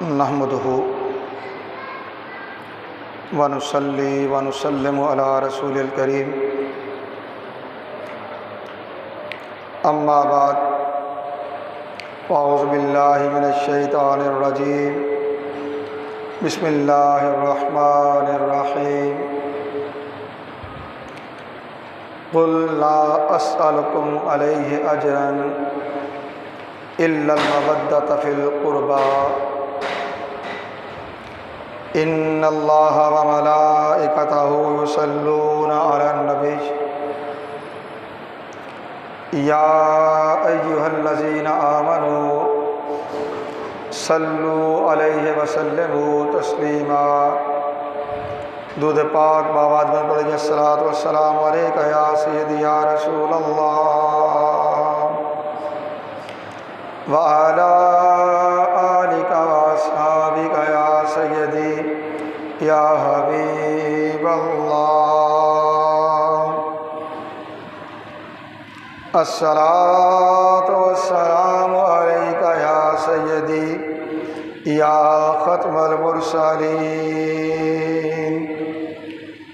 नहमदुहु व नुसल्ली व नुसल्लिमु अला रसूलिल करीम। अम्मा बाद अऊज़ु बिल्लाहि मिनश शैतानिर रजीम। बिस्मिल्लाहिर रहमानिर रहीम। कुल ला अस्अलुकुम अलैहि अजरन इल्लल मवद्दत फिल क़ुरबा इन्नल्लाह व मलाइकतहु युसल्लूना अलन नबी या अय्युहल्लज़ीना आमनू सल्लु अलैहि व सल्लिमू तस्लीमा। दूध पाक बाबाद में पढ़ेंगे अस्सलातु वस्सलामु अलैका या सय्यदी या रसूल अल्लाह व अला आलिका व अस्हाबिका या सय्यदी या हबीब अल्लाह। अस्सलातु वस्सलामु अलैका या सय्यदी या खत्मल मुरसलीन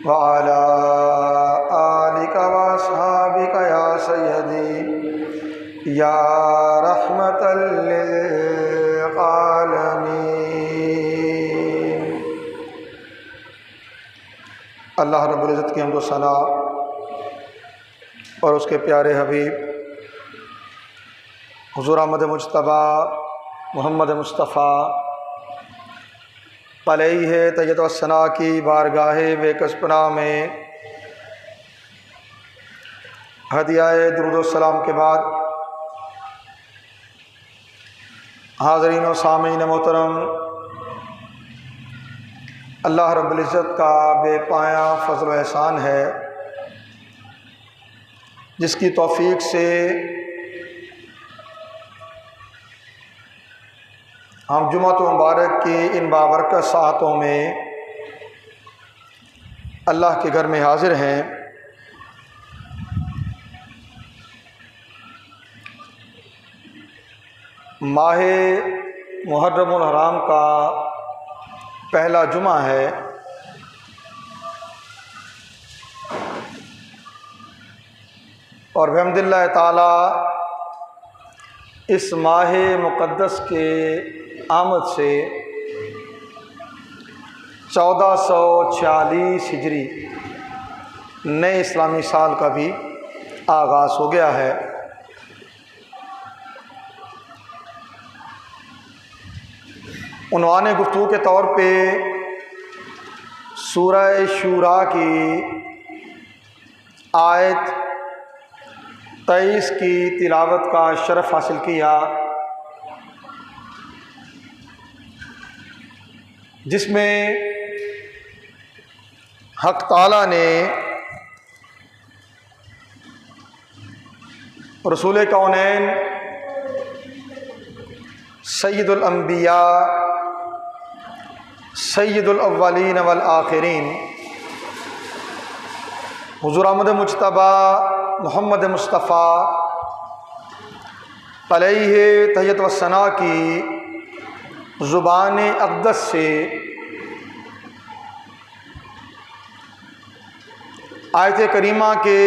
व अला आलिका व अस्हाबिका या सय्यदी या रहमतल लिल आलमीन। अल्लाह रब्बुल इज़्ज़त की हम्द व सना और उसके प्यारे हबीब हुज़ूर अहमद मुज्तबा मोहम्मद मुस्तफ़ा अलैहि तय्यत व सना की बारगाह बेकसपना में हदियाए दुरूद व सलाम के बाद हाज़रीन व सामीन मोहतरम, अल्लाह रब्बुल इज़्ज़त का बेपाया फ़ज़ल व एहसान है जिसकी तौफ़ीक़ से हम जुम्मत मुबारक की इन बाबरकत सातों में अल्लाह के घर में हाज़िर हैं। माह मुहर्रमुल हराम का पहला जुमा है। और बिहम्दिल्लाह ताला इस माह मुक़द्दस के आमद से 1446 हिजरी नए इस्लामी साल का भी आगाज़ हो गया है। उन्वाने गुफ्तगू के तौर पे सूरह शूरा की आयत 23 की तिलावत का शरफ़ हासिल किया, जिसमें हक़ ताला ने रसूल कौनैन सय्यदुल अंबिया सय्यदुल अव्वलीन वल आखिरीन हुज़ूर अहमद मुज्तबा मोहम्मद मुस्तफ़ा अलैहि तय्यत व सना की ज़ुबान अक़दस से आयत करीमा के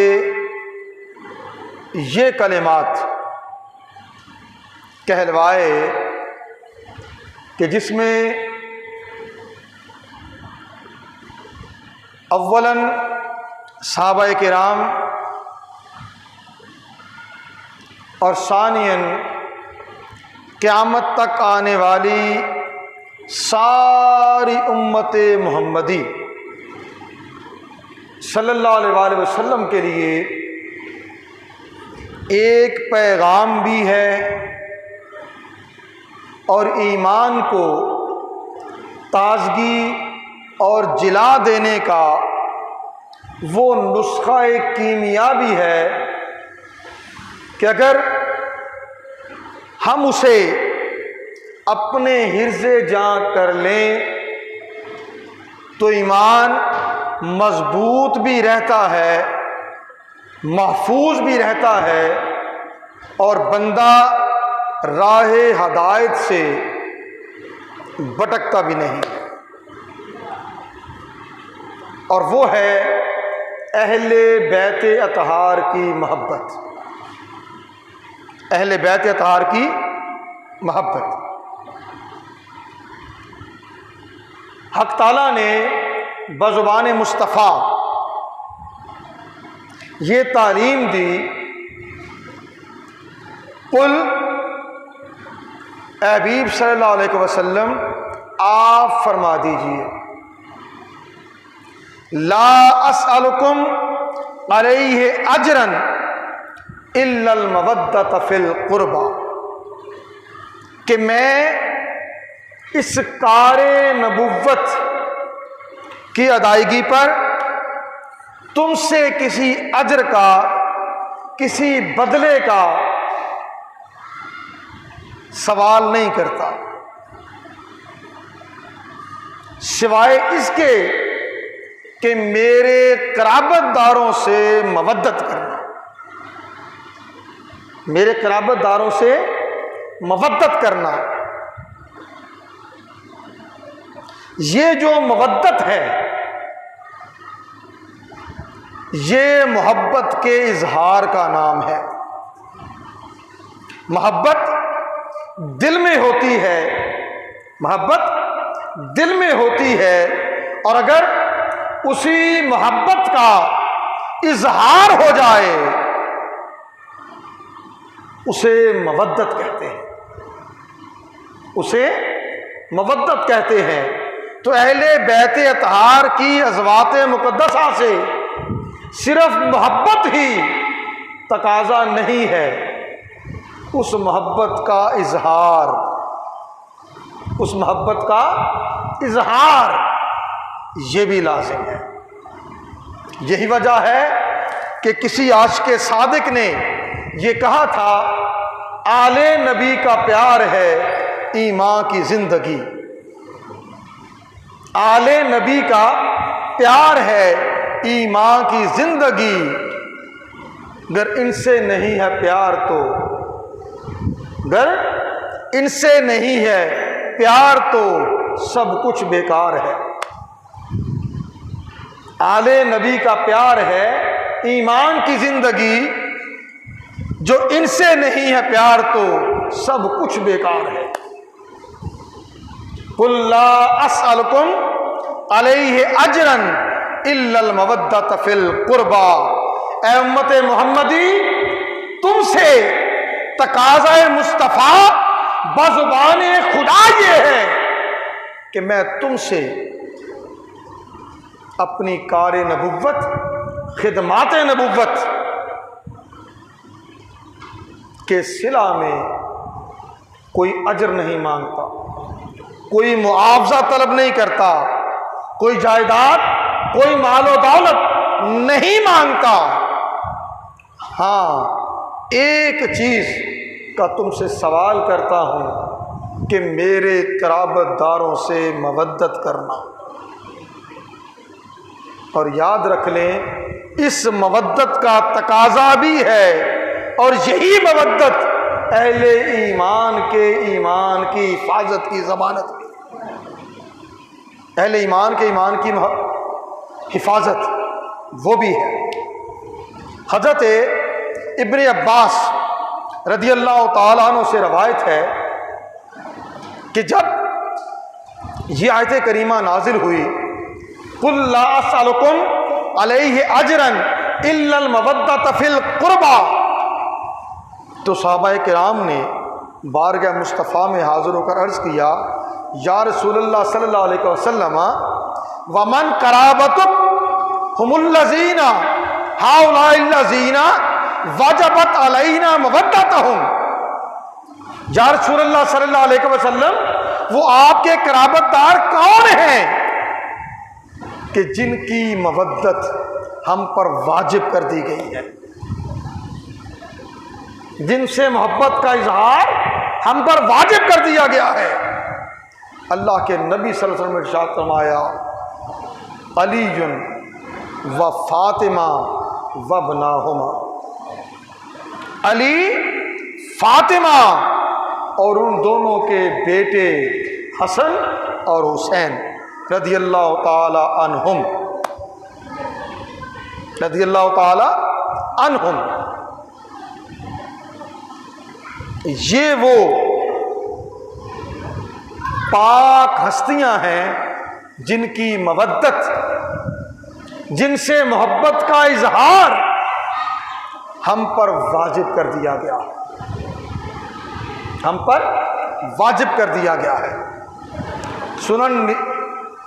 ये कलिमात कहलवाए कि जिसमें अव्वलन सहाबाए किराम और सानियन क़यामत तक आने वाली सारी उम्मत मुहम्मदी सल्लल्लाहु अलैहि वसल्लम के लिए एक पैगाम भी है और ईमान को ताज़गी और जिला देने का वो नुस्खा कीमिया भी है कि अगर हम उसे अपने हिर्ज़े जां कर लें तो ईमान मजबूत भी रहता है, महफूज भी रहता है और बंदा राह हदायत से भटकता भी नहीं है, और वो है अहले बैत अतहार की मोहब्बत। अहले बैत अतहार की मोहब्बत। हक ताला ने बज़ुबान मुस्तफ़ा ये तालीम दी, कुल हबीब सल्लल्लाहु अलैहि वसल्लम आप फरमा दीजिए, ला अस्अलुकुम अलैहि अजरन इल्लल मवद्दत फिल कुर्बा, कि मैं इस कारे नबुव्वत की अदायगी पर तुमसे किसी अजर का, किसी बदले का सवाल नहीं करता, सिवाय इसके कि मेरे कराबतदारों से मवद्दत करना, मेरे कराबतदारों से मवद्दत करना। ये जो मवद्दत है, ये मोहब्बत के इजहार का नाम है। मोहब्बत दिल में होती है, मोहब्बत दिल में होती है, और अगर उसी मोहब्बत का इजहार हो जाए उसे मवद्दत कहते हैं, उसे मवद्दत कहते हैं। तो अहले बैत अतहार की अज़वात मुक़द्दसा से सिर्फ मोहब्बत ही तकाजा नहीं है, उस मोहब्बत का इजहार, उस मोहब्बत का इजहार ये भी लाजिम है। यही वजह है कि किसी आशिक़ सादिक ने ये कहा था, आले नबी का प्यार है ईमान की ज़िंदगी। आले नबी का प्यार है ईमान की ज़िंदगी, अगर इनसे नहीं है प्यार तो, अगर इनसे नहीं है प्यार तो सब कुछ बेकार है। आले नबी का प्यार है ईमान की ज़िंदगी, जो इनसे नहीं है प्यार तो सब कुछ बेकार है। कुल ला अस्अलुकुम अलैहि अजरन इल्लल मवद्दत फिल कुर्बा, ऐ उम्मत मोहम्मदी, तुमसे तकाज़ाए मुस्तफ़ा बज़ुबान खुदा ये है कि मैं तुमसे अपनी कार नबुव्वत, खिदमात नबुव्वत के सिला में कोई अजर नहीं मांगता, कोई मुआवजा तलब नहीं करता, कोई जायदाद, कोई मालो दौलत नहीं मांगता। हाँ, एक चीज़ का तुमसे सवाल करता हूँ कि मेरे कराबतदारों से मवद्दत करना। और याद रख लें, इस मवद्दत का तकाजा भी है, और यही मवद्दत अहले ईमान के ईमान की हिफाजत की ज़मानत भी, अहले ईमान के ईमान की हिफाजत वो भी है। हज़रत इब्न अब्बास रज़ी अल्लाह ताला अन्हु से रवायत है कि जब ये आयत करीमा नाजिल हुई, कुल ला अस्अलुकुम अलैहि अजरन इल्लल मवद्दत फिल कुर्बा, तो सहाबाए किराम ने बारगाह मुस्तफ़ा में हाज़िर होकर अर्ज़ किया, या रसूलल्लाह सल्लल्लाहु अलैहि वसल्लम, वमन कराबतुक हुमुल्लज़ीना हाउलाइल्लज़ीना वजबत अलैना मवद्दतहुम। या रसूलल्लाह सल्लल्लाहु अलैहि वसल्लम, वो आपके कराबतदार कौन हैं कि जिनकी मवद्दत हम पर वाजिब कर दी गई है, जिनसे मोहब्बत का इजहार हम पर वाजिब कर दिया गया है। अल्लाह के नबी सल्लल्लाहु अलैहि वसल्लम ने इरशाद फरमाया, अलीयुन व फातिमा व बनाहुमा, अली, फातिमा और उन दोनों के बेटे हसन और हुसैन रदियल्लाहु ताला अन्हुम, रदियल्लाहु ताला अन्हुम। ये वो पाक हस्तियां हैं जिनकी मवद्दत, जिनसे मोहब्बत का इजहार हम पर वाजिब कर दिया गया, हम पर वाजिब कर दिया गया है। सुनन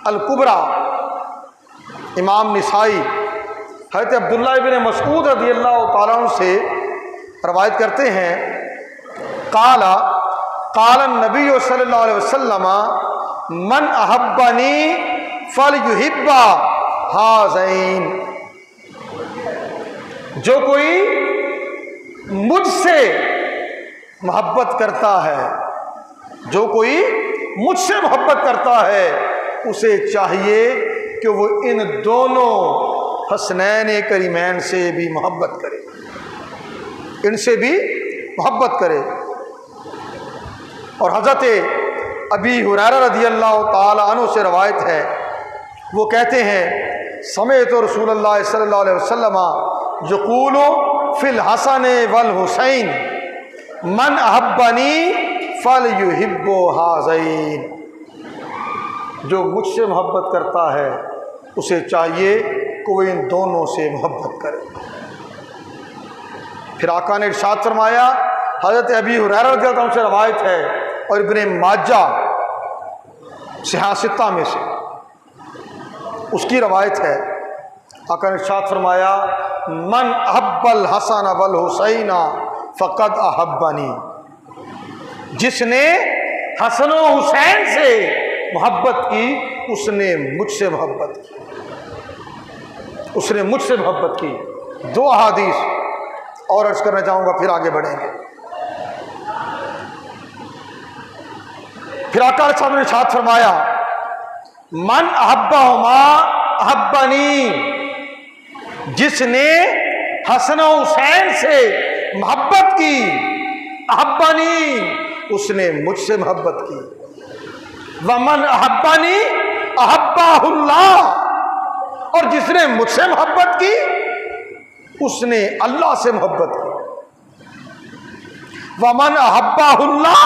अल कुबरा इमाम निसाई हज़रत अब्दुल्लाह इब्न मसऊद रज़ियल्लाहु ताला अन्हु से रवायत करते हैं, काला काला नबी सल्लल्लाहु अलैहि वसल्लम मन अहब्बनी फल युहिब्बा हाज़ैन, जो कोई मुझसे मोहब्बत करता है, जो कोई मुझसे मोहब्बत करता है, उसे चाहिए कि वो इन दोनों हसनैन करीमैन से भी मोहब्बत करे, इनसे भी मोहब्बत करे। और हज़रत अबी हुरैरा रज़ियल्लाहु ताला अन्हु से रवायत है, वो कहते हैं समेत रसूलुल्लाह सल्लल्लाहु अलैहि वसल्लम यक़ूलु फिल हसन वल हुसैन मन अहब्बनी फल युहिब्बु हाज़ैन, जो मुझसे मोहब्बत करता है उसे चाहिए कि वो इन दोनों से मोहब्बत करे। फिर आका ने इरशाद फरमाया, हज़रत अबी हुरैरा रज़ियल्लाहु अन्हु से रवायत है और इब्न माजा सिहासिता में से उसकी रवायत है, आका ने इरशाद फरमाया मन अहब्बल हसन वल हुसैना फ़क़द अहब्बनी, जिसने हसन और हुसैन से मोहब्बत की उसने मुझसे मोहब्बत की, उसने मुझसे मोहब्बत की। दो अहादीस और अर्ज करना चाहूँगा, फिर आगे बढ़ेंगे। फिर आका साहब ने इरशाद फरमाया मन अहब्बहुमा अहब्बनी, जिसने हसन और हुसैन से मोहब्बत की, अहब्बनी, उसने मुझसे मोहब्बत की। वमन अहब्बनी अहब्बाहुल्लाह, और जिसने मुझसे मोहब्बत की उसने अल्लाह से मोहब्बत की। वमन अहब्बाहुल्लाह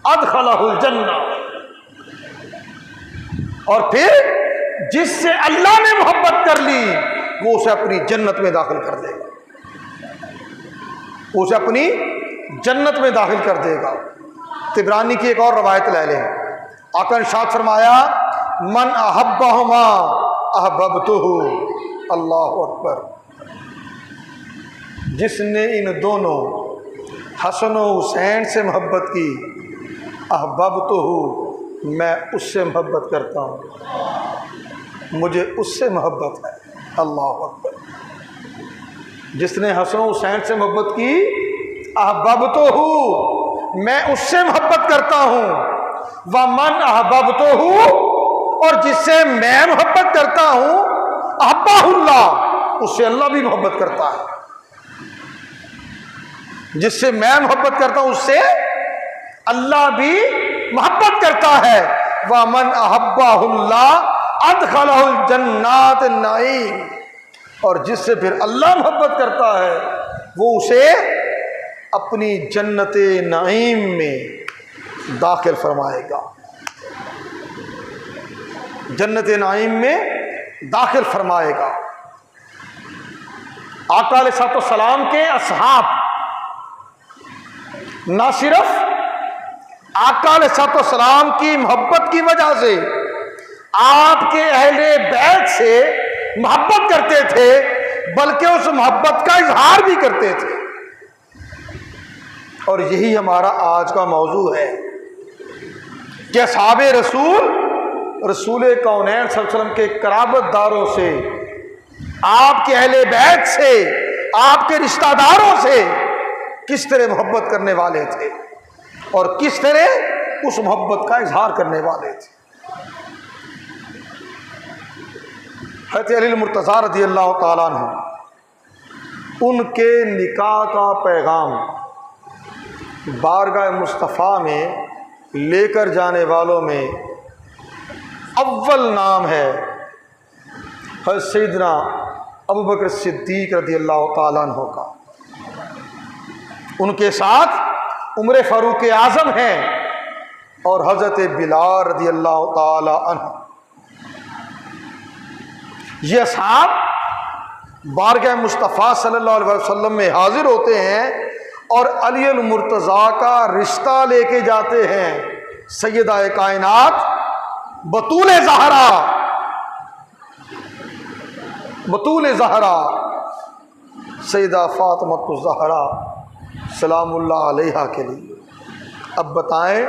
अदखलहुल जन्नह, और फिर जिससे अल्लाह ने मोहब्बत कर ली वो उसे अपनी जन्नत में दाखिल कर देगा, उसे अपनी जन्नत में दाखिल कर देगा। तिबरानी की एक और रवायत ले लें, आका ने इरशाद फरमाया मन अहब्बहुमा अहबब्तुहु, अल्लाहु अकबर, जिसने इन दोनों हसन और हुसैन से मोहब्बत की, अहबब्तुहु, मैं उससे मोहब्बत करता हूँ, मुझे उससे मोहब्बत है। अल्लाहु अकबर, जिसने हसन और हुसैन से मोहब्बत की, अहबब्तुहु, मैं उससे मोहब्बत करता हूँ। व मन अहबब्तुहु, और जिससे मैं मोहब्बत करता हूँ, अहब्बाहुल्लाह, उससे अल्लाह भी मोहब्बत करता है। जिससे मैं मोहब्बत करता हूँ उससे अल्लाह भी मोहब्बत करता है। व मन अहब्बाहुल्लाह अदखलहुल जन्नात नाईम, और जिससे फिर अल्लाह मोहब्बत करता है वो उसे अपनी जन्नत नाईम में दाखिल फरमाएगा, जन्नत नाईम में दाखिल फरमाएगा। आका अलैहिस्सलाम के असहाब ना सिर्फ आका अलैहिस्सलाम की मोहब्बत की वजह से आपके अहले बैत से मोहब्बत करते थे, बल्कि उस मोहब्बत का इजहार भी करते थे। और यही हमारा आज का मौजू है कि असहाबे रसूल, रसूल कौनैन सल्लल्लाहु अलैहि वसल्लम के कराबतदारों से, आपके अहले बैत से, आपके रिश्तेदारों से किस तरह मोहब्बत करने वाले थे और किस तरह उस मोहब्बत का इजहार करने वाले थे। हज़रत अली मुर्तज़ा रज़ियल्लाहु ताला अन्हु, उनके निकाह का पैगाम बारगाह मुस्तफ़ा में लेकर जाने वालों में अव्वल नाम है हज़रत सैयदना अबू बकर सिद्दीक़ रज़ियल्लाहु ताला अन्हु का। उनके साथ उमर फ़ारूक आज़म हैं और हज़रत बिलाल रज़ियल्लाहु ताला अन्हु। ये असहाब बारगाह मुस्तफ़ा सल्लल्लाहु अलैहि वसल्लम में हाजिर होते हैं और अली अल मुर्तज़ा का रिश्ता लेके जाते हैं सैयदा कायनात बतूल ज़हरा, बतूल ज़हरा सैयदा फ़ातिमा ज़हरा सलामुल्लाह अलैहा के लिए। अब बताएं,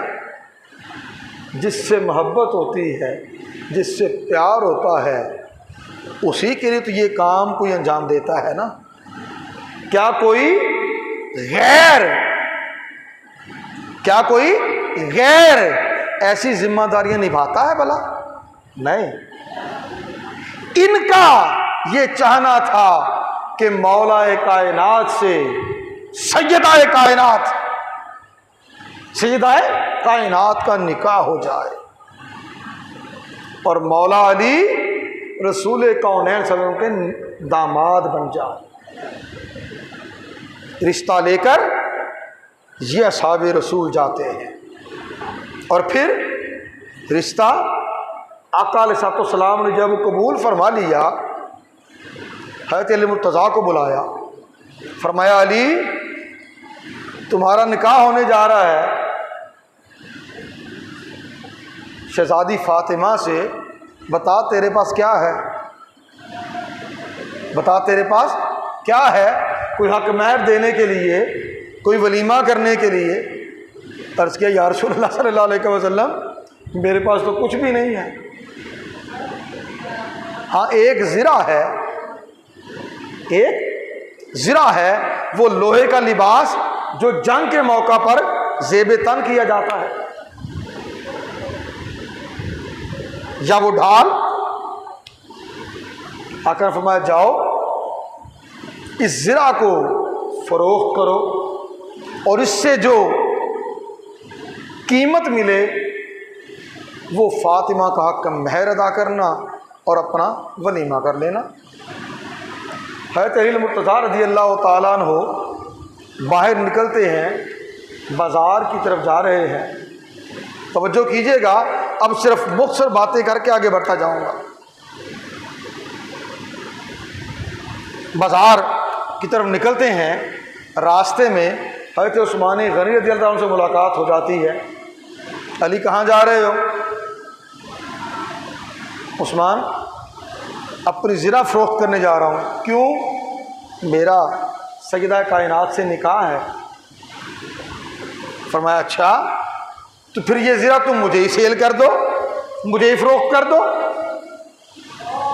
जिससे मोहब्बत होती है, जिससे प्यार होता है, उसी के लिए तो ये काम कोई अंजाम देता है ना। क्या कोई गैर ऐसी जिम्मेदारियां निभाता है भला? नहीं। इनका ये चाहना था कि मौलाए कायनात से सैयदाए कायनात का निकाह हो जाए और मौला अली रसूल कौनैन सल्लल्लाहु अलैहि वसल्लम के दामाद बन जाए। रिश्ता लेकर ये असहाबे रसूल जाते हैं और फिर रिश्ता आका अलैहिस्सलाम ने जब कबूल फरमा लिया, हज़रत अली मुर्तज़ा को बुलाया, फरमाया अली तुम्हारा निकाह होने जा रहा है शहज़ादी फ़ातिमा से, बता तेरे पास क्या है, बता तेरे पास क्या है। कोई हक महर देने के लिए, कोई वलीमा करने के लिए। अर्ज़ किया या रसूलल्लाह सल्लल्लाहु अलैहि वसल्लम मेरे पास तो कुछ भी नहीं है। हाँ, एक ज़िरा है, एक ज़िरा है, वो लोहे का लिबास जो जंग के मौका पर ज़ेब तन किया जाता है, या वो ढाल। आकर फरमाया जाओ इस ज़िरा को फ़रोख्त करो और इससे जो कीमत मिले वो फ़ातिमा का हक महर अदा करना और अपना वलीमा कर लेना। हज़रत अली मुर्तज़ा रज़ियल्लाहु ताला अन्हु बाहर निकलते हैं, बाज़ार की तरफ जा रहे हैं। तवज्जो कीजिएगा, अब सिर्फ मुख्तसर बातें करके आगे बढ़ता जाऊंगा। बाज़ार की तरफ निकलते हैं, रास्ते में हज़रत उस्मान गनी रज़ियल्लाहु अन्हु से मुलाकात हो जाती है। अली कहाँ जा रहे हो? उस्मान अपनी ज़िरा फ़रोख्त करने जा रहा हूँ। क्यों? मेरा सैयदा कायनात से निकाह है। फरमाया अच्छा, तो फिर ये ज़िरा तुम मुझे ही सेल कर दो, मुझे ही फ़रोख्त कर दो।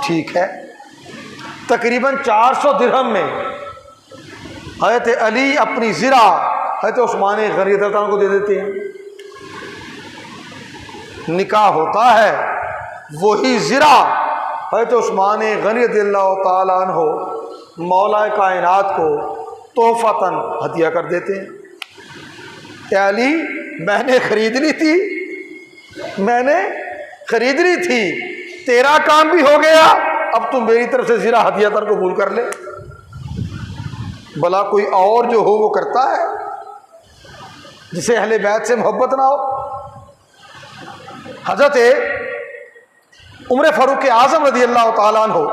ठीक है। तकरीबन 400 दिरहम में हज़रत अली अपनी ज़िरा हज़रत उस्मान गनी रज़ियल्लाहु अन्हु को दे देते हैं। निकाह होता है, वही ज़िरा हज़रत उस्मान गनी रज़ियल्लाहु ताला अन्हु मौला कायनात को तोहफ़तन हदिया कर देते हैं। क्या अली, मैंने ख़रीद ली थी, मैंने ख़रीद ली थी, तेरा काम भी हो गया, अब तुम मेरी तरफ से ज़िरा हदिया तर कबूल कर ले। भला कोई और जो हो वो करता है जिसे अहले बैत से मोहब्बत ना हो। हज़रत उमर फ़ारूक आज़म रज़ियल्लाहु ताला अन्हु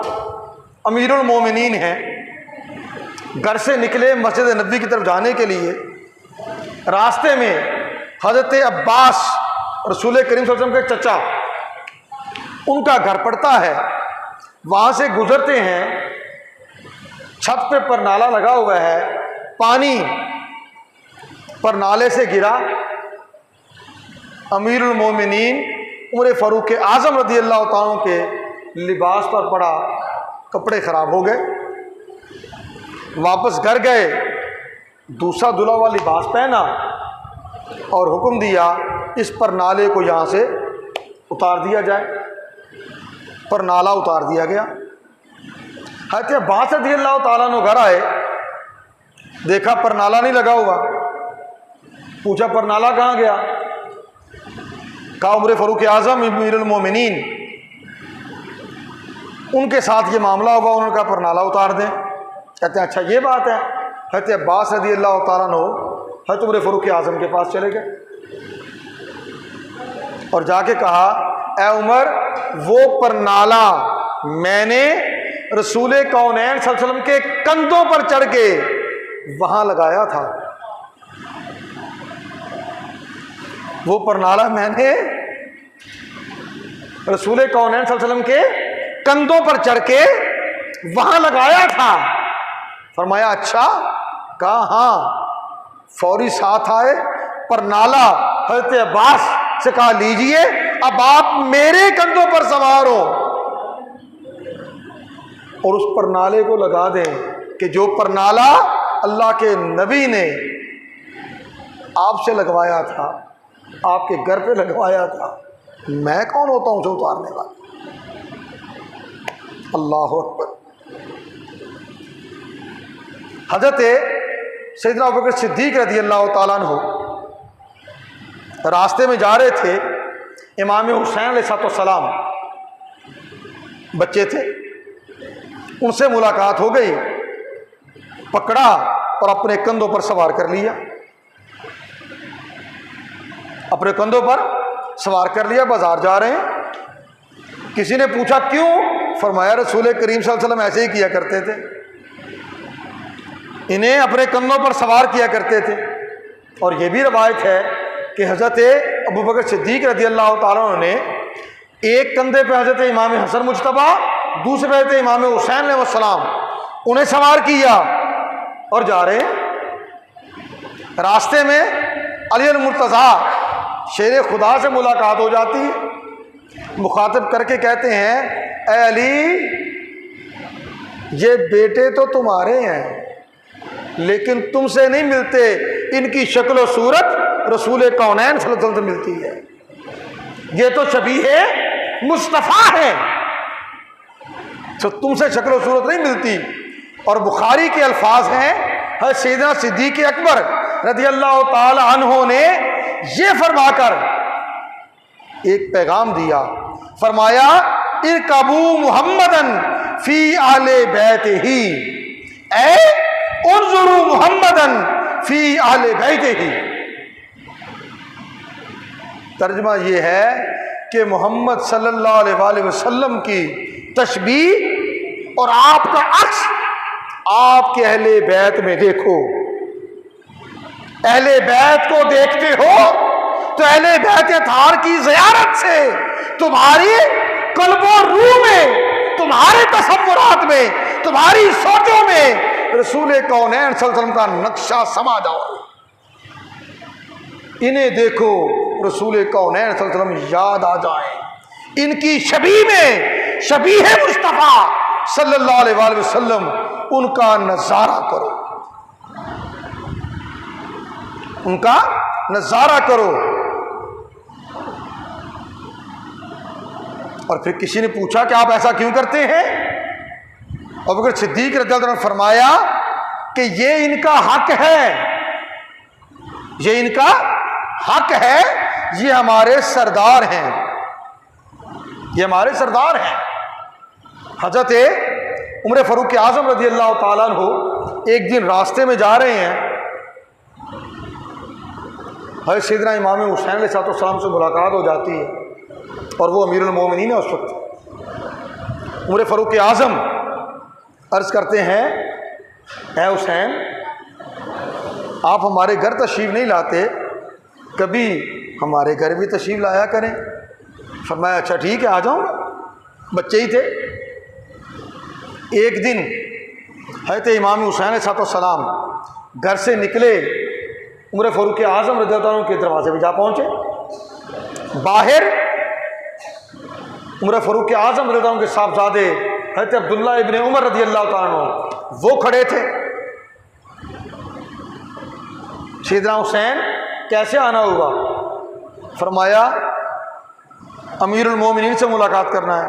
अमीरुल मोमिनीन हैं। घर से निकले मस्जिद नबी की तरफ जाने के लिए, रास्ते में हज़रत अब्बास रसूल करीम सल्लल्लाहु अलैहि वसल्लम के चचा, उनका घर पड़ता है। वहाँ से गुज़रते हैं, छत पे पर नाला लगा हुआ है, पानी पर नाले से गिरा, अमीरुल मोमिनीन उमर फ़ारूक आज़म रज़ियल्लाहु ताला अन्हु के लिबास पर पड़ा, कपड़े ख़राब हो गए। वापस घर गए, दूसरा धुला हुआ लिबास पहना और हुक्म दिया इस पर नाले को यहाँ से उतार दिया जाए। पर नाला उतार दिया गया। हज़रत अब्बास रज़ियल्लाहु ताला अन्हु घर आए, देखा पर नाला नहीं लगा हुआ। पूछा पर नाला कहाँ गया? कहा उमर फ़ारूक आज़म अमीरुल मोमिनीन, उनके साथ ये मामला होगा। उन्होंने कहा परनाला उतार दें। कहते हैं अच्छा ये बात है। हज़रत अब्बास रज़ी अल्लाह तआला अन्हु हज़रत उमर फ़ारूक आज़म के पास चले गए और जाके कहा, ए उमर, वो परनाला मैंने रसूल कौनैन सल्लल्लाहु अलैहि वसल्लम के कंधों पर चढ़ के वहां लगाया था। वो परनाला मैंने रसूल कौनैन सल्लल्लाहु अलैहि वसल्लम के कंधों पर चढ़ के वहां लगाया था। फरमाया अच्छा? कहा हाँ। फौरी साथ आए, परनाला हज़रत अब्बास से कहा लीजिए, अब आप मेरे कंधों पर सवार हो और उस परनाले को लगा दें कि जो परनाला अल्लाह के नबी ने आपसे लगवाया था, आपके घर पे लगवाया था। मैं कौन होता हूं उसे उतारने वाला? अल्लाह अकबर। हजरत सैयदना अबू बकर सिद्दीक रज़ी अल्लाह तआला अन्हु रास्ते में जा रहे थे। इमाम हुसैन अलैहिस्सलाम बच्चे थे, उनसे मुलाकात हो गई, पकड़ा और अपने कंधों पर सवार कर लिया। अपने कंधों पर सवार कर लिया, बाजार जा रहे हैं। किसी ने पूछा क्यों? फरमाया रसूल करीम सल्लल्लाहु अलैहि वसल्लम ऐसे ही किया करते थे, इन्हें अपने कंधों पर सवार किया करते थे। और यह भी रवायत है कि हज़रत अबू बकर सिद्दीक रज़ी अल्लाह तआला अन्हु ने एक कंधे पे हज़रत इमाम हसन मुज्तबा, दूसरे पे हज़रत इमाम हुसैन अलैहिस्सलाम, उन्हें सवार किया और जा रहे हैं। रास्ते में अली अल मुर्तज़ा शेर खुदा से मुलाकात हो जाती है। मुखातिब करके कहते हैं, ए अली, ये बेटे तो तुम्हारे हैं लेकिन तुमसे नहीं मिलते, इनकी शक्ल और सूरत रसूल कौनैन सल्लल्लाहु अलैहि वसल्लम से मिलती है। ये तो शबीह मुस्तफ़ा है, तो तुमसे शक्ल और सूरत नहीं मिलती। और बुखारी के अल्फाज हैं, हज़रत सैयदना सिद्दीक़ अकबर रज़ी अल्लाह तआला अन्हु ने ये फरमाकर एक पैगाम दिया। फरमाया इरकबू मुहम्मदन फी आले बैतिही, ए उन्जुरू मुहम्मदन फी आले बैतिही। तर्जुमा ये है कि मोहम्मद सल्लल्लाहु अलैहि वसल्लम की तशबीह और आपका अक्स आपके अहले बैत में देखो। अहले बैत को देखते हो तो अहले बैत अताहर की ज़ियारत से तुम्हारी कल्बो रूह में, तुम्हारे तसव्वुरात में, तुम्हारी सोचों में रसूल कौनैन सल्लल्लाहु अलैहि वसल्लम का नक्शा समा जाओ। इन्हें देखो, रसूल कौनैन सल्लल्लाहु अलैहि वसल्लम याद आ जाए। इनकी शबीह में, शबीह मुस्तफ़ा सल्लल्लाहु अलैहि वसल्लम, उनका नज़ारा करो, उनका नज़ारा करो। और फिर किसी ने पूछा कि आप ऐसा क्यों करते हैं? अबू बकर सिद्दीक रज़ी अल्लाह अन्हु ने फरमाया कि ये इनका हक है, ये इनका हक है, ये हमारे सरदार हैं, ये हमारे सरदार हैं। हज़रत उमर फ़ारूक आज़म रज़ी अल्लाह तआला अन्हु एक दिन रास्ते में जा रहे हैं। हज़रत सैयदना इमाम हुसैन अलैहिस्सलाम से मुलाकात हो जाती है और वो अमीरुल मोमिनीन है उस वक्त। उमर फ़ारूक आज़म अर्ज़ करते हैं, ऐ हुसैन, आप हमारे घर तशरीफ़ नहीं लाते, कभी हमारे घर भी तशरीफ़ लाया करें। फरमाया अच्छा ठीक है, आ जाऊँगा। बच्चे ही थे। एक दिन हज़रत इमाम हुसैन अलैहिस्सलाम घर से निकले, उमर फ़ारूक आज़म रज़ी अल्लाह अन्हु के दरवाजे पे जा पहुँचे। बाहर उमर फ़ारूक आज़म रज़ी अल्लाह अन्हु के साहबजादे हज़रत अब्दुल्ला इब्न उमर रज़ी अल्लाह तआला अन्हु वो खड़े थे। सैयदना हुसैन कैसे आना हुआ? फरमाया अमीरुल मोमिनीन से मुलाकात करना है।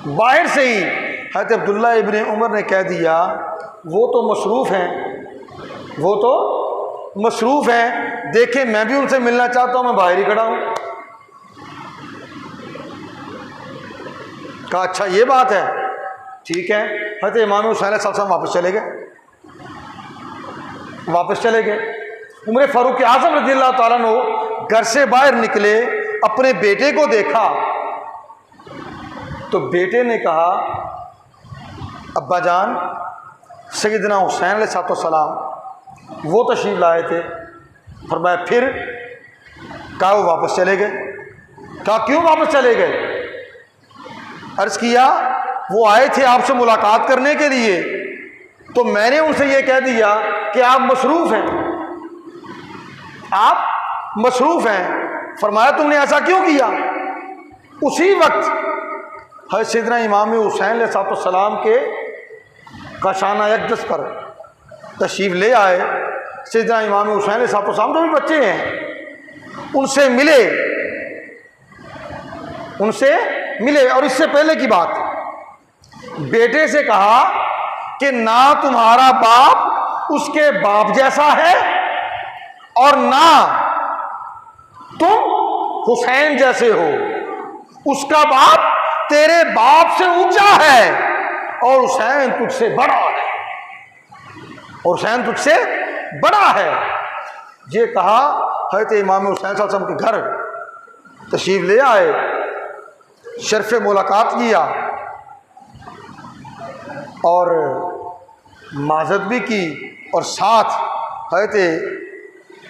बाहर से ही हज़रत अब्दुल्ला इब्न उमर ने कह दिया, वो तो मसरूफ़ हैं, वो तो मसरूफ़ हैं, देखें मैं भी उनसे मिलना चाहता हूँ, मैं बाहर ही खड़ा हूँ। कहा अच्छा ये बात है, ठीक है। हज़रत इमाम हुसैन अलैहिस्सलाम वापस चले गए। उमर फारूक आज़म रज़ियल्लाहु ताला अन्हु घर से बाहर निकले, अपने बेटे को देखा तो बेटे ने कहा अब्बा जान, सैयदना हुसैन अलैहिस्सलाम वो तशरीफ़ लाए थे। फरमाया फिर? कहा वो वापस चले गए। कहा क्यों वापस चले गए? अर्ज़ किया वो आए थे आपसे मुलाकात करने के लिए, तो मैंने उनसे ये कह दिया कि आप मसरूफ़ हैं, आप मसरूफ़ हैं। फरमाया तुमने ऐसा क्यों किया? उसी वक्त हज़रत सैयदना इमाम हुसैन अलैहिस्सलाम के काशाना यकदस पर तशरीफ़ ले आए। सैयदना इमाम हुसैन अलैहिस्सलाम जो भी बच्चे हैं उनसे मिले। और इससे पहले की बात, बेटे से कहा कि ना तुम्हारा बाप उसके बाप जैसा है और ना तुम हुसैन जैसे हो। उसका बाप तेरे बाप से ऊंचा है और हुसैन तुझसे बड़ा है, और हुसैन तुझसे बड़ा है। ये कहा हज़रत इमाम हुसैन सल्लल्लाहु अलैहि वसल्लम के घर तशरीफ़ ले आए, शर्फ़ मुलाकात किया और माज़त भी की, और साथ हज़रत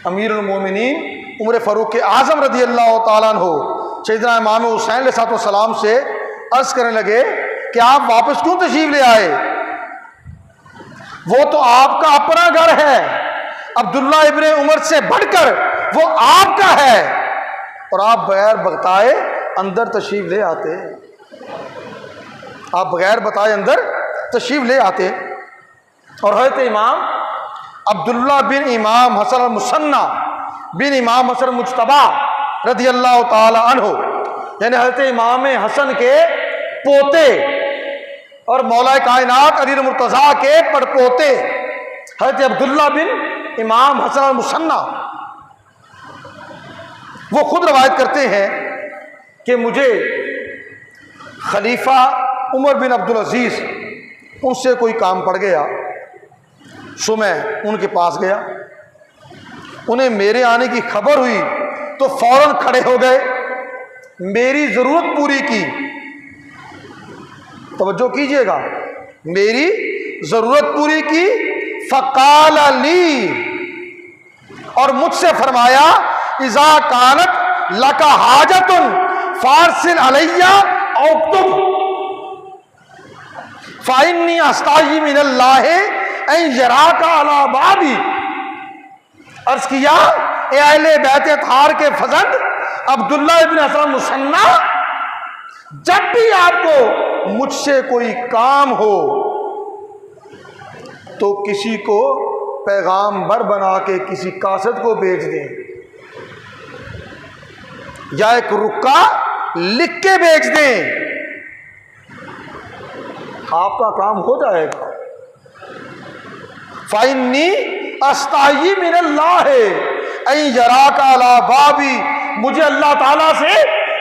अमीरुल मोमिनीन उमर फ़ारूक आज़म रज़ियल्लाहु ताला अन्हु सैयदना इमाम हुसैन अलैहिस्सलाम से अर्ज़ करने लगे कि आप वापस क्यों तशरीफ़ ले आए? वो तो आपका अपना घर है, अब्दुल्ला इब्ने उमर से बढ़कर वो आपका है, और आप बगैर बताए अंदर तशरीफ़ ले आते। आप बगैर बताए अंदर तशरीफ़ ले आते। और हज़रत इमाम अब्दुल्ला बिन इमाम हसन मुसन्ना बिन इमाम हसन मुज्तबा रज़ियल्लाहु ताला अन्हु, यानी हज़रत इमाम हसन के पोते और मौला कायनात अली मुर्तज़ा के पड़पोते हज़रत अब्दुल्ला बिन इमाम हसन मुसन्ना, वो खुद रवायत करते हैं कि मुझे खलीफा उमर बिन अब्दुल अजीज़ उनसे कोई काम पड़ गया, सो मैं उनके पास गया। उन्हें मेरे आने की खबर हुई तो फौरन खड़े हो गए, मेरी ज़रूरत पूरी की। तवज्जो कीजिएगा, मेरी ज़रूरत पूरी की। फ़क़ाल अली, और मुझसे फरमाया इज़ा कानत लका हाजतुन फ़ारसिल अलैया औक्तुब फ़इन्नी अस्ताही मिनल्लाहि ऐन यराका अला बाबी। अर्ज़ किया ए अहले बैत तार के फजद अब्दुल्ला इब्न हसन मुसन्ना, जब भी आपको मुझसे कोई काम हो तो किसी को पैगाम्बर बना के किसी कासद को भेज दें, या एक रुक्का लिख के भेज दें, आपका काम हो जाएगा। फ़इन्नी अस्ताही मिनल्लाह ऐन यराका अला बाबी, मुझे अल्लाह ताला से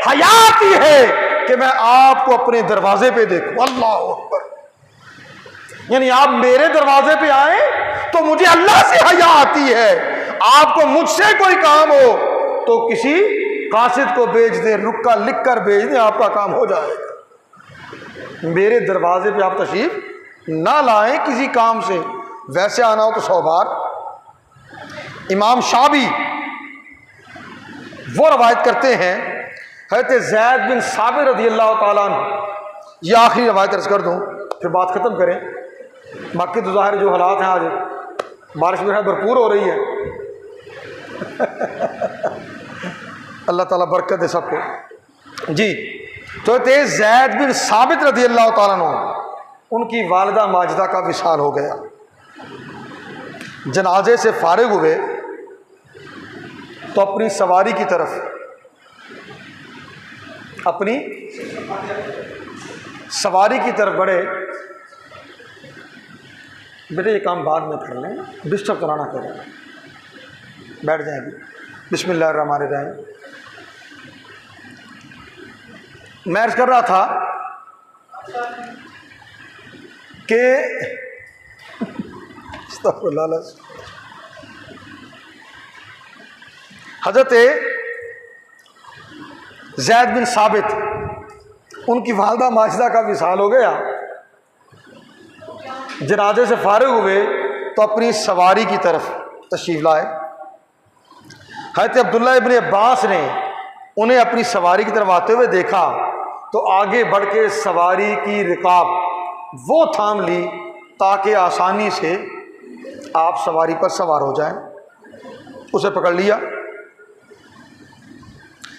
हया आती है कि मैं आपको अपने दरवाजे पे देखूं। अल्लाह अकबर, यानी आप मेरे दरवाजे पे आए तो मुझे अल्लाह से हया आती है। आपको मुझसे कोई काम हो तो किसी कासिद को भेज दें, रुक्का लिख कर भेज दें, आपका काम हो जाएगा। मेरे दरवाजे पे आप तशरीफ ना लाएं किसी काम से, वैसे आना हो तो 100 बार। इमाम शाबी वो रवायत करते हैं, हज़रत ज़ैद बिन साबिर रज़ियल्लाहु ताला अन्हु, ये आखिरी रवायत अर्ज़ कर दूँ फिर बात ख़त्म करें। बाकी तो ज़ाहिर जो हालात हैं, आज बारिश मेरे भरपूर हो रही है अल्लाह ताला बरकत दे सबको जी। तो ज़ैद बिन साबित रज़ियल्लाहु ताला अन्हु, उनकी वालिदा माजिदा का विसाल हो गया। जनाजे से फारिग हुए तो अपनी सवारी की तरफ, अपनी सवारी की तरफ बढ़े। बेटे ये काम बाद में कर लें, डिस्टर्ब कराना करें, बैठ जाएंगे। बिस्मिल्लाहिर्रहमानिर्रहीम। मैं अर्ज़ कर रहा था कि हजरत ज़ैद बिन साबित, उनकी वालदा माजिदा का विसाल हो गया। जनाजे से फारिग हुए तो अपनी सवारी की तरफ तशरीफ़ लाए। हज़रत अब्दुल्ला इब्न अब्बास ने उन्हें अपनी सवारी की तरफ आते हुए देखा तो आगे बढ़ के सवारी की रिकाब वो थाम ली ताकि आसानी से आप सवारी पर सवार हो जाएं। उसे पकड़ लिया।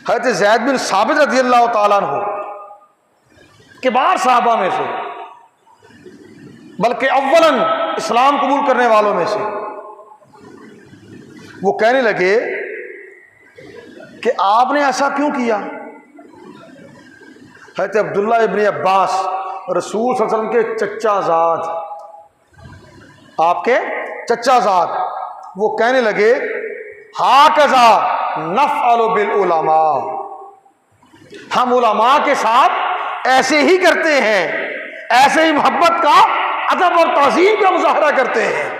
हज़रत ज़ैद बिन साबित रज़ियल्लाहु ताला अन्हु किबार साहबा में से, बल्कि अव्वलन इस्लाम कबूल करने वालों में से, वो कहने लगे कि आपने ऐसा क्यों किया। हज़रत अब्दुल्ला इब्न अब्बास रसूल सल्लल्लाहु अलैहि वसल्लम के चचा ज़ाद, आपके चचा ज़ाद, वो कहने लगे हाकज़ा नफ़अलु बिल उलमा, हम उलमा के साथ ऐसे ही करते हैं, ऐसे ही मोहब्बत का, अदब और ताज़ीम का मुज़ाहरा करते हैं।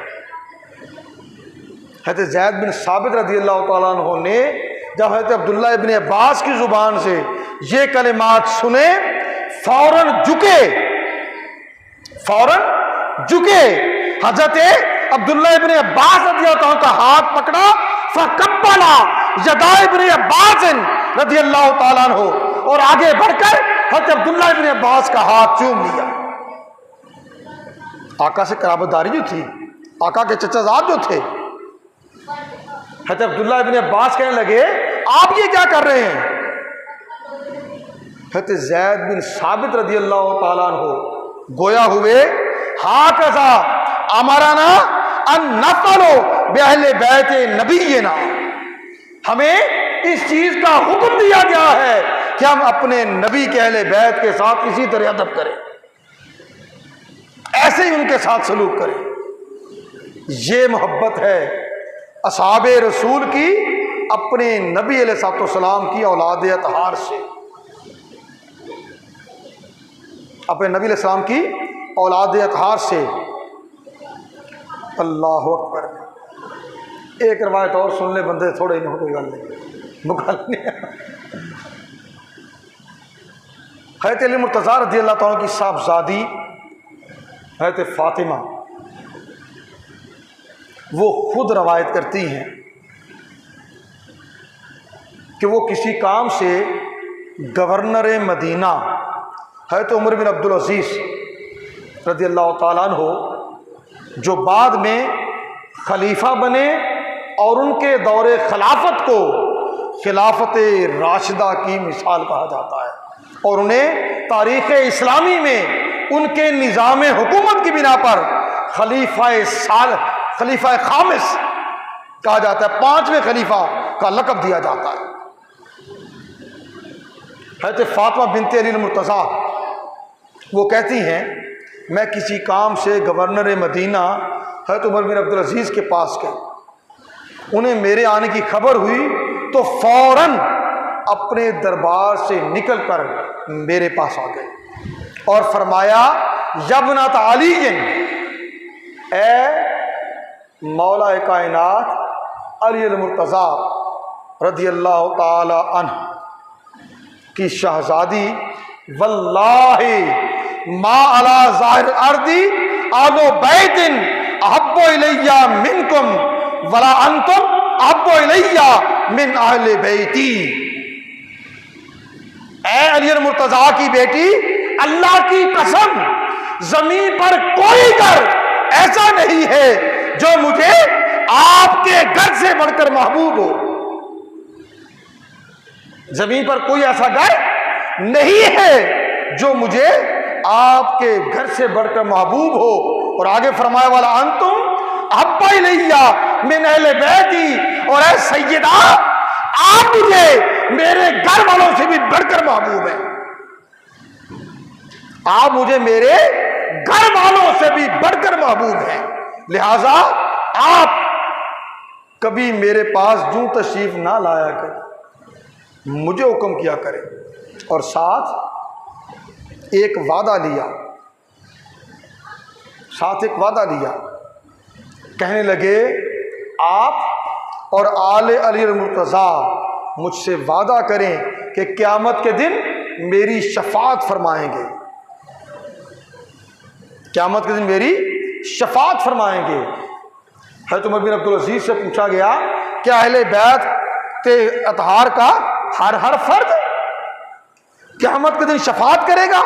हज़रत ज़ैद बिन साबित रज़ियल्लाहु ताला अन्हु ने जब हज़रत अब्दुल्ला इब्न अब्बास की ज़ुबान से ये कलिमात सुने, फौरन झुके। हज़रत अब्दुल्ला इब्न अब्बास रज़ियल्लाहु अन्हु का हाथ पकड़ा, फ़क़ब्बला यदा इब्न अब्बास रज़ियल्लाहु ताला अन्हु, और आगे बढ़कर हज़रत अब्दुल्ला इब्न अब्बास का हाथ चूम लिया। आका से कराबतदारी जो थी, आका के चचाजाद जो थे। हज़रत अब्दुल्ला इब्न अब्बास कहने लगे आप ये क्या कर रहे हैं। हज़रत ज़ैद बिन साबित रज़ियल्लाहु ताला अन्हु गोया हुए हाकज़ा अमरना अन नफ़अलु बिअहले बैत नबिय्यिना, हमें इस चीज का हुक्म दिया गया है कि हम अपने नबी के अहले बैत के साथ इसी तरह अदब करें, ऐसे ही उनके साथ सलूक करें। ये मोहब्बत है असहाबे रसूल की अपने नबी अलैहिस्सलाम की औलाद अतहार से, अपने नबी अलैहिस्सलाम की औलाद अतहार से। अल्लाह अकबर। एक रवायत और सुन ले बंदे, थोड़े ही कोई गल नहीं, मुकालने। हज़रत अली मुर्तज़ा रज़ियल्लाहु ताला की साहबजादी हज़रत फ़ातिमा, वो खुद रवायत करती हैं कि वो किसी काम से गवर्नर मदीना हज़रत उमर बिन अब्दुल अज़ीज़ रज़ियल्लाहु ताला अन्हु, जो बाद में खलीफा बने और उनके दौरे खिलाफत को खिलाफत राशिदा की मिसाल कहा जाता है, और उन्हें तारीख़ इस्लामी में उनके निज़ाम हुकूमत की बिना पर खलीफा खामिस कहा जाता है, 5वें खलीफा का लक़ब दिया जाता है। हज़रत फ़ातिमा बिनते अली मुर्तज़ा वो कहती हैं मैं किसी काम से गवर्नर मदीना हज़रत उमर बिन अब्दुल अज़ीज़ के पास गए, उन्हें मेरे आने की खबर हुई तो फ़ौरन अपने दरबार से निकलकर मेरे पास आ गए और फरमाया यबनत अली, ए मौला कायनात अली मुर्तज़ा रज़ियल्लाहु ताला अन्हु की शहजादी, वल्लाहि मा अला ज़ाहिर अर्दी आलो बैतिन अहब्बु इलैया मिनकुम वला अंतुम अहब्बु इलैया मिन अहले बैती। ऐ अली मुर्तज़ा की बेटी, अल्लाह की कसम जमीन पर कोई घर ऐसा नहीं है जो मुझे आपके घर से बढ़कर महबूब हो। जमीन पर कोई ऐसा घर नहीं है जो मुझे आपके घर से बढ़कर महबूब हो। और आगे फरमाया वाला अंतुम अहब्बा इलैया मिन अहले बैती, और ऐ सैयदा आप मुझे मेरे घर वालों से भी बढ़कर महबूब है, आप मुझे मेरे घर वालों से भी बढ़कर महबूब है, लिहाजा आप कभी मेरे पास यूं तशरीफ ना लाया करें, मुझे हुक्म किया करें। और साथ एक वादा लिया, साथ एक वादा लिया। कहने लगे आप और आले अली मुर्तज़ा मुझसे वादा करें कि क़यामत के दिन मेरी शफाअत फरमाएंगे, क़यामत के दिन मेरी शफाअत फरमाएंगे। हज़रत उमर बिन अब्दुल अज़ीज़ से पूछा गया क्या अहले बैत के अतहार का हर फर्द क़यामत के दिन शफाअत करेगा?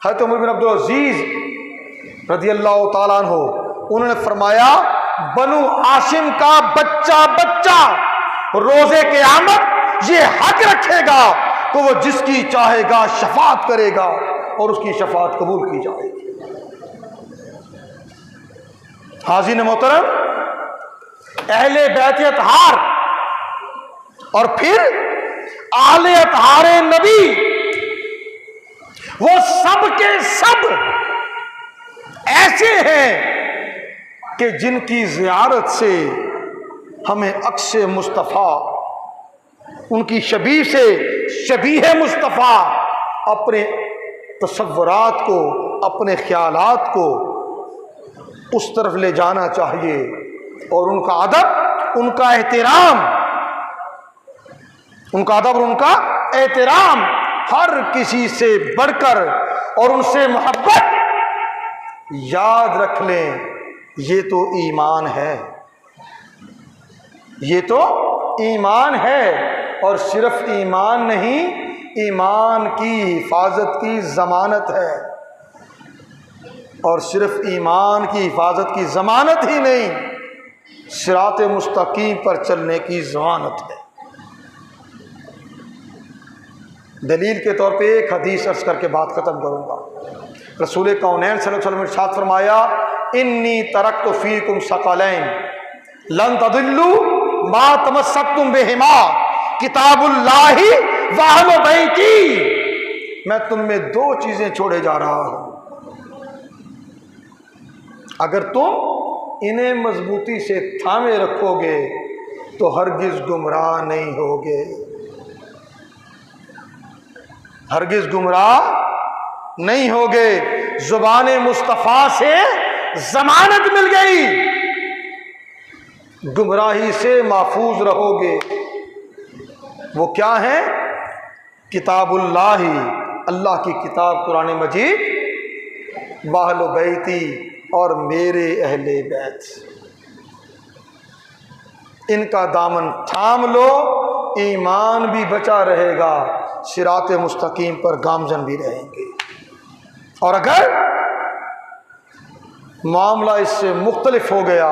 हज़रत उमर बिन अब्दुल अज़ीज़ रज़ियल्लाहु ताला अन्हु उन्होंने फरमाया बनु हाशिम का बच्चा बच्चा रोज़े क़यामत ये हक रखेगा तो वो जिसकी चाहेगा शफाअत करेगा और उसकी शफाअत कबूल की जाएगी। हाज़िन मोहतरम, अहले बैत अतहार और फिर आले अतहारे नबी वो सब के सब ऐसे हैं कि जिनकी ज़ियारत से हमें अक्स मुस्तफ़ा उनकी शबीह से शबीह मुस्तफ़ा अपने तसव्वुरात को अपने ख्यालात को उस तरफ ले जाना चाहिए और उनका अदब उनका एहतराम उनका अदब और उनका एहतराम हर किसी से बढ़कर और उनसे मोहब्बत। याद रख लें ये तो ईमान है, ये तो ईमान है और सिर्फ ईमान नहीं ईमान की हिफाजत की ज़मानत है और सिर्फ ईमान की हिफाजत की ज़मानत ही नहीं सिरात मुस्तकीम पर चलने की ज़मानत है। दलील के तौर पे एक हदीस अर्ज़ करके बात ख़त्म करूँगा। रसूल कौनैन सल्लल्लाहु अलैहि वसल्लम ने इरशाद फरमाया इन्नी तरक्तु फीकुम सकलैन लन तदिल्लु मा तमस्सक्तुम बिहिमा किताबुल्लाहि व अहलु बैती। मैं तुम में दो चीज़ें छोड़े जा रहा हूँ, अगर तुम इन्हें मजबूती से थामे रखोगे तो हरगिज़ गुमराह नहीं होगे, हरगिज़ गुमराह नहीं होगे। ज़ुबान मुस्तफ़ा से ज़मानत मिल गई, गुमराही से महफूज रहोगे। वो क्या है? किताबुल्लाही अल्लाह की किताब कुरान मजीद, व अहलु बैती और मेरे अहले बैत, इनका दामन थाम लो, ईमान भी बचा रहेगा, सिरात मुस्तकीम पर गामजन भी रहेंगे। और अगर मामला इससे मुख्तलिफ हो गया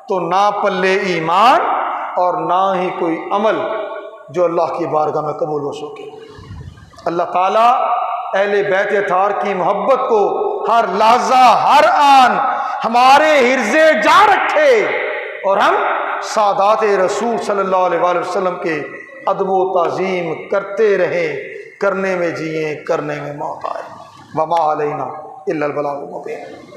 तो ना पल्ले ईमान और ना ही कोई अमल जो अल्लाह की बारगाह में कबूल हो सके। अल्लाह ताला अहले बैत अतहार की मोहब्बत को हर लहजा हर आन हमारे हिर्ज़े जा रखे और हम सादात रसूल सल्लल्लाहु अलैहि वसल्लम के अदब व ताज़ीम करते रहें, करने में जिए करने में मौत आए। वमा अलैना इल्लल बलागुल मुबीन।